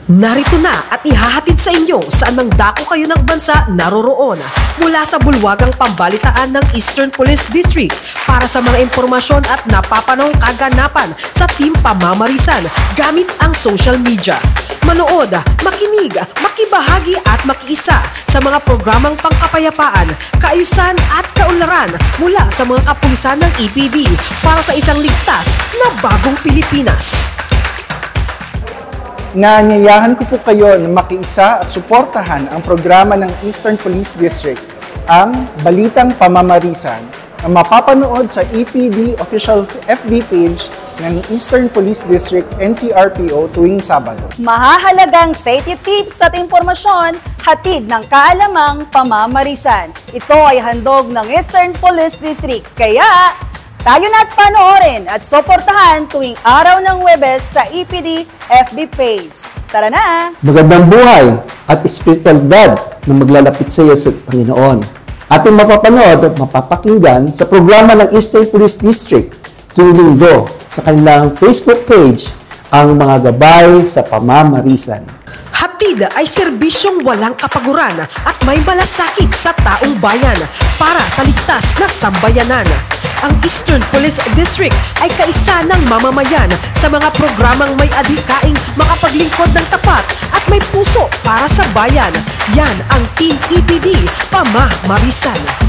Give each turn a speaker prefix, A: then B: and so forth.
A: Narito na at ihahatid sa inyo saan mang dako kayo ng bansa naroroon mula sa bulwagang pambalitaan ng Eastern Police District para sa mga impormasyon at napapanahong kaganapan sa Team Pamamarisan gamit ang social media. Manood, makinig, makibahagi at makiisa sa mga programang pangkapayapaan, kaayusan at kaunlaran mula sa mga kapulisan ng EPD para sa isang ligtas na bagong Pilipinas.
B: Naanyayahan ko po kayo na makiisa at suportahan ang programa ng Eastern Police District, ang Balitang Pamamarisan, na mapapanood sa EPD official FB page ng Eastern Police District NCRPO tuwing Sabado.
C: Mahahalagang safety tips at impormasyon, hatid ng kaalamang pamamarisan. Ito ay handog ng Eastern Police District, kaya tayo na't panoorin at suportahan tuwing araw ng Huwebes sa EPD FB page. Tara na!
D: Magandang buhay at espiritualidad na maglalapit sa iyo sa Panginoon. Ating mapapanood at mapapakinggan sa programa ng Eastern Police District tuwing Linggo sa kanilang Facebook page, ang mga gabay sa pamamarisan.
A: Hatid ay serbisyong walang kapaguran at may malasakit sa taong bayan para sa ligtas na sambayanan. Ang Eastern Police District ay kaisa ng mamamayan sa mga programang may adhikaing makapaglingkod ng tapat at may puso para sa bayan. Yan ang Team EPD Pamamarisan.